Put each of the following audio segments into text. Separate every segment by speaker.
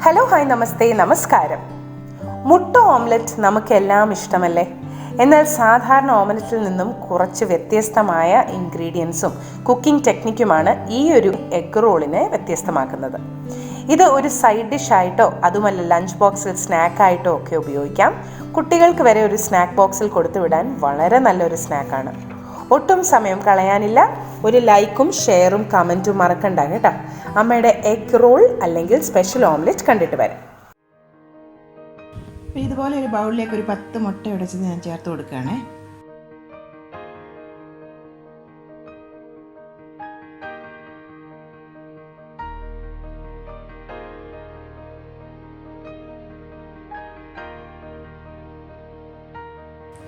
Speaker 1: Hello hi നമസ്തേ നമസ്കാരം. മുട്ട omelette നമുക്കെല്ലാം ഇഷ്ടമല്ലേ? എന്നാൽ സാധാരണ ഓംലെറ്റിൽ നിന്നും കുറച്ച് വ്യത്യസ്തമായ ഇൻഗ്രീഡിയൻസും കുക്കിംഗ് ടെക്നിക്കുമാണ് ഈ ഒരു എഗ് റോളിനെ വ്യത്യസ്തമാക്കുന്നത്. ഇത് ഒരു സൈഡ് ഡിഷ് ആയിട്ടോ അതുമല്ല ലഞ്ച് ബോക്സിൽ സ്നാക്കായിട്ടോ ഒക്കെ ഉപയോഗിക്കാം. കുട്ടികൾക്ക് വരെ ഒരു സ്നാക്ക് ബോക്സിൽ കൊടുത്തുവിടാൻ വളരെ നല്ലൊരു സ്നാക്കാണ്. ഒട്ടും സമയം കളയാനില്ല. ഒരു ലൈക്കും ഷെയറും കമൻറ്റും മറക്കണ്ട കേട്ടോ. അമ്മയുടെ എഗ് റോൾ അല്ലെങ്കിൽ സ്പെഷ്യൽ ഓംലെറ്റ് കണ്ടിട്ട് വരാം.
Speaker 2: അപ്പോൾ ഇതുപോലെ ഒരു ബൗളിലേക്ക് ഒരു 10 മുട്ട ഉടച്ചത് ഞാൻ ചേർത്ത് കൊടുക്കുകയാണേ.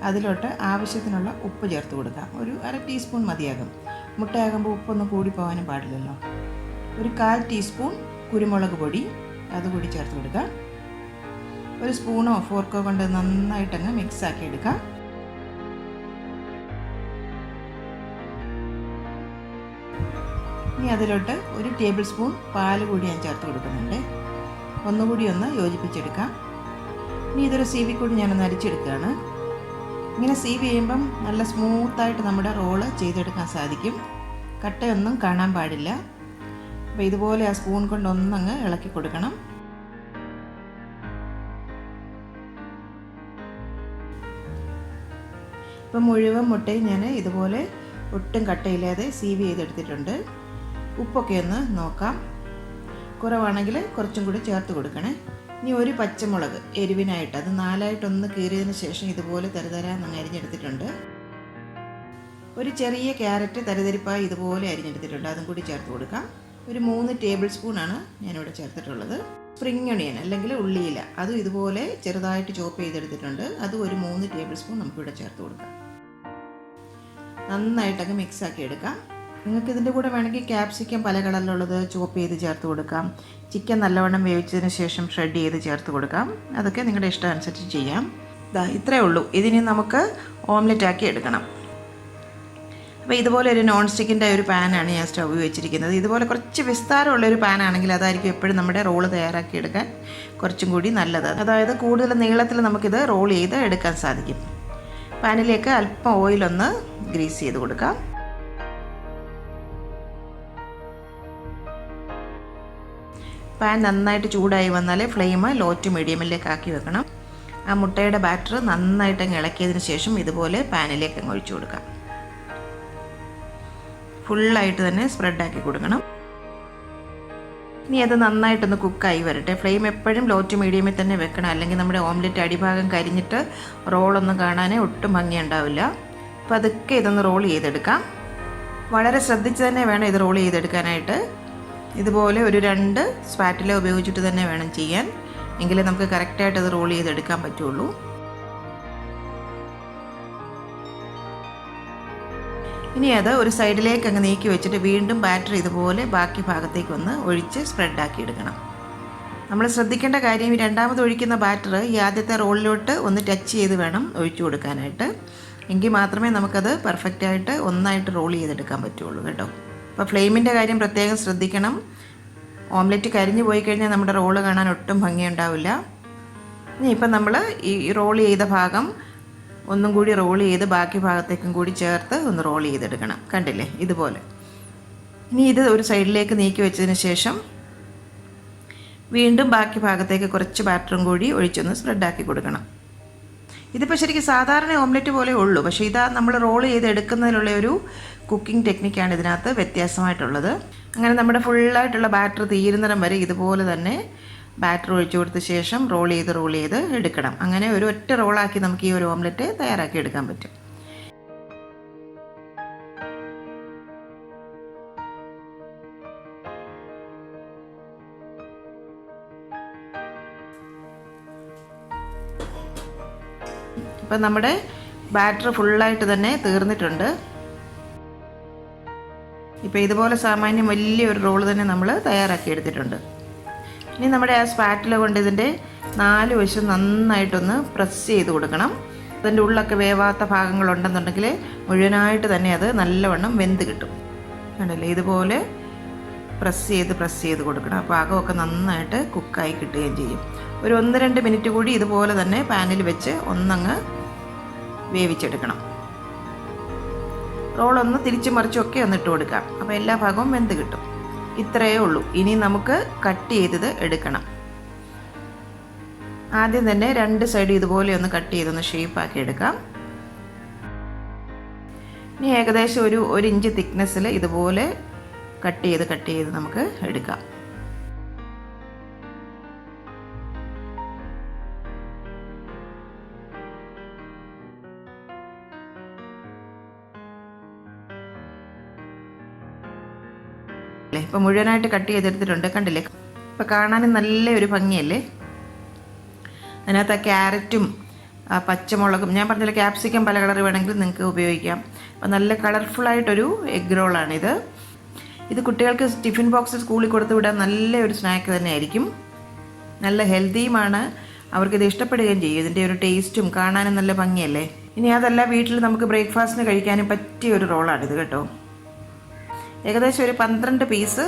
Speaker 2: അതിലോട്ട് ആവശ്യത്തിനുള്ള ഉപ്പ് ചേർത്ത് കൊടുക്കാം. ഒരു 1/2 ടീസ്പൂൺ മതിയാകും. മുട്ടയാകുമ്പോൾ ഉപ്പൊന്നും കൂടി പോകാനും പാടില്ലല്ലോ. ഒരു 1/4 ടീസ്പൂൺ കുരുമുളക് പൊടി അതുകൂടി ചേർത്ത് കൊടുക്കാം. ഒരു സ്പൂണോ ഫോർക്കോ കൊണ്ട് നന്നായിട്ടങ്ങ് മിക്സാക്കി എടുക്കാം. ഇനി അതിലോട്ട് ഒരു ടേബിൾ സ്പൂൺ പാൽ കൂടി ഞാൻ ചേർത്ത് കൊടുക്കുന്നുണ്ട്. ഒന്നുകൂടി ഒന്ന് യോജിപ്പിച്ചെടുക്കാം. ഇനി ഇതൊരു സീവി കൂടി ഞാനൊന്ന് അരിച്ചെടുക്കുകയാണ്. ഇങ്ങനെ സീവ് ചെയ്യുമ്പം നല്ല സ്മൂത്തായിട്ട് നമ്മുടെ റോള് ചെയ്തെടുക്കാൻ സാധിക്കും. കട്ടയൊന്നും കാണാൻ പാടില്ല. അപ്പോൾ ഇതുപോലെ ആ സ്പൂൺ കൊണ്ട് ഒന്നങ്ങ് ഇളക്കി കൊടുക്കണം. ഇപ്പം മുഴുവൻ മുട്ടയും ഞാൻ ഇതുപോലെ ഒട്ടും കട്ടയില്ലാതെ സീവ് ചെയ്തെടുത്തിട്ടുണ്ട്. ഉപ്പൊക്കെ ഒന്ന് നോക്കാം. കുറവാണെങ്കിൽ കുറച്ചും കൂടി ചേർത്ത് കൊടുക്കണേ. ഇനി ഒരു പച്ചമുളക് എരിവിനായിട്ട് അത് 4ആയിട്ടൊന്ന് കീറിയതിന് ശേഷം ഇതുപോലെ തരിതരാന്ന് അരിഞ്ഞെടുത്തിട്ടുണ്ട്. ഒരു ചെറിയ ക്യാരറ്റ് തരിതരിപ്പായി ഇതുപോലെ അരിഞ്ഞെടുത്തിട്ടുണ്ട്. അതും കൂടി ചേർത്ത് കൊടുക്കാം. ഒരു 3 ടേബിൾ സ്പൂണാണ് ഞാനിവിടെ ചേർത്തിട്ടുള്ളത്. സ്പ്രിംഗ് ഒണിയൻ അല്ലെങ്കിൽ ഉള്ളിയില അതും ഇതുപോലെ ചെറുതായിട്ട് ചോപ്പ് ചെയ്തെടുത്തിട്ടുണ്ട്. അതും ഒരു 3 ടേബിൾ സ്പൂൺ നമുക്കിവിടെ ചേർത്ത് കൊടുക്കാം. നന്നായിട്ടൊക്കെ മിക്സാക്കി എടുക്കാം. നിങ്ങൾക്ക് ഇതിൻ്റെ കൂടെ വേണമെങ്കിൽ ക്യാപ്സിക്കം പല കളറിലുള്ളത് ചോപ്പ് ചെയ്ത് ചേർത്ത് കൊടുക്കാം. ചിക്കൻ നല്ലവണ്ണം വേവിച്ചതിന് ശേഷം ഷ്രെഡ് ചെയ്ത് ചേർത്ത് കൊടുക്കാം. അതൊക്കെ നിങ്ങളുടെ ഇഷ്ടം അനുസരിച്ച് ചെയ്യാം. ഇത്രയേ ഉള്ളൂ. ഇതിനി നമുക്ക് ഓംലെറ്റ് ആക്കി എടുക്കണം. അപ്പോൾ ഇതുപോലെ ഒരു നോൺ സ്റ്റിക്കിൻ്റെ ഒരു പാനാണ് ഞാൻ സ്റ്റൗ വെച്ചിരിക്കുന്നത്. ഇതുപോലെ കുറച്ച് വിസ്താരമുള്ളൊരു പാനാണെങ്കിൽ അതായിരിക്കും എപ്പോഴും നമ്മുടെ റോള് തയ്യാറാക്കി എടുക്കാൻ കുറച്ചും കൂടി നല്ലത്. അതായത് കൂടുതൽ നീളത്തിൽ നമുക്കിത് റോൾ ചെയ്ത് എടുക്കാൻ സാധിക്കും. പാനിലേക്ക് അല്പം ഓയിലൊന്ന് ഗ്രീസ് ചെയ്ത് കൊടുക്കാം. പാൻ നന്നായിട്ട് ചൂടായി വന്നാൽ ഫ്ലെയിം ലോ ടു മീഡിയമിലേക്ക് ആക്കി വെക്കണം. ആ മുട്ടയുടെ ബാറ്റർ നന്നായിട്ട് അങ്ങ് ഇളക്കിയതിന് ശേഷം ഇതുപോലെ പാനിലേക്ക് അങ്ങ് ഒഴിച്ചു കൊടുക്കാം. ഫുള്ളായിട്ട് തന്നെ സ്പ്രെഡാക്കി കൊടുക്കണം. ഇനി അത് നന്നായിട്ടൊന്ന് കുക്കായി വരട്ടെ. ഫ്ലെയിം എപ്പോഴും ലോ ടു മീഡിയമിൽ തന്നെ വെക്കണം. അല്ലെങ്കിൽ നമ്മുടെ ഓംലെറ്റ് അടിഭാഗം കരിഞ്ഞിട്ട് റോളൊന്നും കാണാനേ ഒട്ടും ഭംഗിയുണ്ടാവില്ല. അപ്പോൾ അതൊക്കെ ഇതൊന്ന് റോൾ ചെയ്തെടുക്കാം. വളരെ ശ്രദ്ധിച്ച് തന്നെ വേണം ഇത് റോൾ ചെയ്തെടുക്കാനായിട്ട്. ഇതുപോലെ ഒരു 2 സ്പാറ്റില ഉപയോഗിച്ചിട്ട് തന്നെ വേണം ചെയ്യാൻ. എങ്കിലേ നമുക്ക് കറക്റ്റായിട്ട് അത് റോൾ ചെയ്തെടുക്കാൻ പറ്റുള്ളൂ. ഇനി അത് ഒരു സൈഡിലേക്ക് അങ്ങ് നീക്കി വെച്ചിട്ട് വീണ്ടും ബാറ്റർ ഇതുപോലെ ബാക്കി ഭാഗത്തേക്കൊന്ന് ഒഴിച്ച് സ്പ്രെഡാക്കി എടുക്കണം. നമ്മൾ ശ്രദ്ധിക്കേണ്ട കാര്യം ഈ രണ്ടാമത് ഒഴിക്കുന്ന ബാറ്റർ ഈ ആദ്യത്തെ റോളിലോട്ട് ഒന്ന് ടച്ച് ചെയ്ത് വേണം ഒഴിച്ചു കൊടുക്കാനായിട്ട്. എങ്കിൽ മാത്രമേ നമുക്കത് പെർഫെക്റ്റായിട്ട് ഒന്നായിട്ട് റോൾ ചെയ്തെടുക്കാൻ പറ്റുള്ളൂ കേട്ടോ. അപ്പോൾ ഫ്ലെയിമിൻ്റെ കാര്യം പ്രത്യേകം ശ്രദ്ധിക്കണം. ഓംലെറ്റ് കരിഞ്ഞു പോയി കഴിഞ്ഞാൽ നമ്മുടെ റോള് കാണാൻ ഒട്ടും ഭംഗിയുണ്ടാവില്ല. ഇനി ഇപ്പം നമ്മൾ ഈ റോൾ ചെയ്ത ഭാഗം ഒന്നും കൂടി റോൾ ചെയ്ത് ബാക്കി ഭാഗത്തേക്കും കൂടി ചേർത്ത് ഒന്ന് റോൾ ചെയ്തെടുക്കണം. കണ്ടില്ലേ ഇതുപോലെ. ഇനി ഇത് ഒരു സൈഡിലേക്ക് നീക്കി വെച്ചതിന് ശേഷം വീണ്ടും ബാക്കി ഭാഗത്തേക്ക് കുറച്ച് ബാറ്ററും കൂടി ഒഴിച്ചൊന്ന് സ്പ്രെഡാക്കി കൊടുക്കണം. ഇതിപ്പോൾ ശരിക്കും സാധാരണ ഓംലെറ്റ് പോലെ ഉള്ളൂ. പക്ഷേ ഇതാ നമ്മൾ റോൾ ചെയ്തെടുക്കുന്നതിനുള്ള ഒരു കുക്കിംഗ് ടെക്നിക്കാണ് ഇതിനകത്ത് വ്യത്യാസമായിട്ടുള്ളത്. അങ്ങനെ നമ്മുടെ ഫുള്ളായിട്ടുള്ള ബാറ്റർ തീരുന്നിടം വരെ ഇതുപോലെ തന്നെ ബാറ്റർ ഒഴിച്ചു കൊടുത്ത ശേഷം റോൾ ചെയ്ത് എടുക്കണം. അങ്ങനെ ഒരു ഒറ്റ റോളാക്കി നമുക്ക് ഈ ഒരു ഓംലെറ്റ് തയ്യാറാക്കി എടുക്കാൻ പറ്റും. ഇപ്പം നമ്മുടെ ബാറ്റർ ഫുള്ളായിട്ട് തന്നെ തീർന്നിട്ടുണ്ട്. ഇപ്പോൾ ഇതുപോലെ സാമാന്യം വലിയൊരു റോള് തന്നെ നമ്മൾ തയ്യാറാക്കി എടുത്തിട്ടുണ്ട്. ഇനി നമ്മുടെ ആ സ്പാറ്റില കൊണ്ട് ഇതിൻ്റെ 4 വശം നന്നായിട്ടൊന്ന് പ്രസ് ചെയ്ത് കൊടുക്കണം. അതിൻ്റെ ഉള്ളൊക്കെ വേവാത്ത ഭാഗങ്ങളുണ്ടെന്നുണ്ടെങ്കിൽ മുഴുവനായിട്ട് തന്നെ അത് നല്ലവണ്ണം വെന്ത് കിട്ടും. കണ്ടല്ലേ ഇതുപോലെ പ്രസ് ചെയ്ത് കൊടുക്കണം. അപ്പോൾ പാകമൊക്കെ നന്നായിട്ട് കുക്കായി കിട്ടുകയും ചെയ്യും. ഒരു 1-2 മിനിറ്റ് കൂടി ഇതുപോലെ തന്നെ പാനിൽ വെച്ച് ഒന്നങ്ങ് വേവിച്ചെടുക്കണം. റോളൊന്ന് തിരിച്ചു മറിച്ചൊക്കെ ഒന്ന് ഇട്ട് കൊടുക്കാം. അപ്പോൾ എല്ലാ ഭാഗവും വെന്ത് കിട്ടും. ഇത്രയേ ഉള്ളൂ. ഇനി നമുക്ക് കട്ട് ചെയ്തത് എടുക്കണം. ആദ്യം തന്നെ 2 സൈഡ് ഇതുപോലെ ഒന്ന് കട്ട് ചെയ്തൊന്ന് ഷേപ്പാക്കി എടുക്കാം. ഇനി ഏകദേശം ഒരു 1 ഇഞ്ച് തിക്നെസ്സിൽ ഇതുപോലെ കട്ട് ചെയ്ത് നമുക്ക് എടുക്കാം. ഇപ്പോൾ മുഴുവനായിട്ട് കട്ട് ചെയ്തെടുത്തിട്ടുണ്ട്, കണ്ടില്ലേ? ഇപ്പോൾ കാണാനും നല്ലൊരു ഭംഗിയല്ലേ? അതിനകത്ത് ആ ക്യാരറ്റും പച്ചമുളകും, ഞാൻ പറഞ്ഞില്ല ക്യാപ്സിക്കം പല കളർ വേണമെങ്കിൽ നിങ്ങൾക്ക് ഉപയോഗിക്കാം. അപ്പോൾ നല്ല കളർഫുള്ളായിട്ടൊരു എഗ് റോളാണിത്. ഇത് കുട്ടികൾക്ക് ടിഫിൻ ബോക്സ് സ്കൂളിൽ കൊടുത്തു വിടാൻ നല്ലൊരു സ്നാക്ക് തന്നെയായിരിക്കും. നല്ല ഹെൽത്തിയുമാണ്. അവർക്കിത് ഇഷ്ടപ്പെടുകയും ചെയ്യും. ഇതിൻ്റെ ഒരു ടേസ്റ്റും കാണാനും നല്ല ഭംഗിയല്ലേ? ഇനി അതല്ല, വീട്ടിൽ നമുക്ക് ബ്രേക്ക്ഫാസ്റ്റിന് കഴിക്കാനും പറ്റിയ ഒരു റോളാണിത് കേട്ടോ. ഏകദേശം ഒരു 12 പീസ്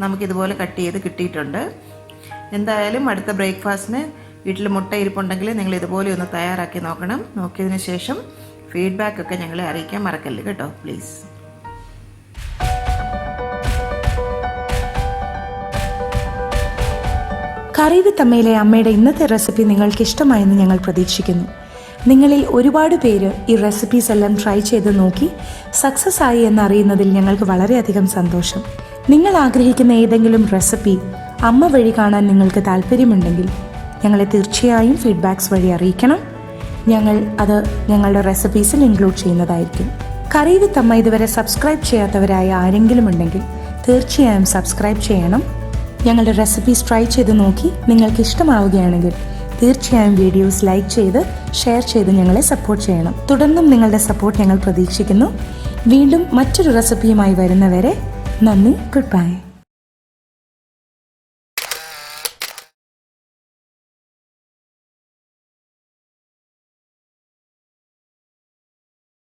Speaker 2: നമുക്കിതുപോലെ കട്ട് ചെയ്ത് കിട്ടിയിട്ടുണ്ട്. എന്തായാലും അടുത്ത ബ്രേക്ക്ഫാസ്റ്റിന് വീട്ടിൽ മുട്ട ഇരിപ്പുണ്ടെങ്കിൽ നിങ്ങൾ ഇതുപോലെ ഒന്ന് തയ്യാറാക്കി നോക്കണം. നോക്കിയതിന് ശേഷം ഫീഡ്ബാക്കൊക്കെ ഞങ്ങളെ അറിയിക്കാൻ മറക്കല്ലേ കേട്ടോ, പ്ലീസ്.
Speaker 3: കറി വിത്ത് അമ്മയിലെ അമ്മയുടെ ഇന്നത്തെ റെസിപ്പി നിങ്ങൾക്ക് ഇഷ്ടമായെന്ന് ഞങ്ങൾ പ്രതീക്ഷിക്കുന്നു. നിങ്ങളിൽ ഒരുപാട് പേര് ഈ റെസിപ്പീസ് എല്ലാം ട്രൈ ചെയ്ത് നോക്കി സക്സസ് ആയി എന്നറിയുന്നതിൽ ഞങ്ങൾക്ക് വളരെയധികം സന്തോഷം. നിങ്ങൾ ആഗ്രഹിക്കുന്ന ഏതെങ്കിലും റെസിപ്പി അമ്മ വഴി കാണാൻ നിങ്ങൾക്ക് താല്പര്യമുണ്ടെങ്കിൽ ഞങ്ങളെ തീർച്ചയായും ഫീഡ്ബാക്സ് വഴി അറിയിക്കണം. ഞങ്ങൾ അത് ഞങ്ങളുടെ റെസിപ്പീസിൽ ഇൻക്ലൂഡ് ചെയ്യുന്നതായിരിക്കും. കറി വിത്ത് അമ്മ ഇതുവരെ സബ്സ്ക്രൈബ് ചെയ്യാത്തവരായ ആരെങ്കിലും ഉണ്ടെങ്കിൽ തീർച്ചയായും സബ്സ്ക്രൈബ് ചെയ്യണം. ഞങ്ങളുടെ റെസിപ്പീസ് ട്രൈ ചെയ്ത് നോക്കി നിങ്ങൾക്ക് ഇഷ്ടമാവുകയാണെങ്കിൽ തീർച്ചയായും വീഡിയോസ് ലൈക്ക് ചെയ്ത് ഷെയർ ചെയ്ത് ഞങ്ങളെ സപ്പോർട്ട് ചെയ്യണം. തുടർന്നും നിങ്ങളുടെ സപ്പോർട്ട് ഞങ്ങൾ പ്രതീക്ഷിക്കുന്നു. വീണ്ടും മറ്റൊരു റെസിപ്പിയുമായി വരുന്നവരെ നന്ദി. Good bye.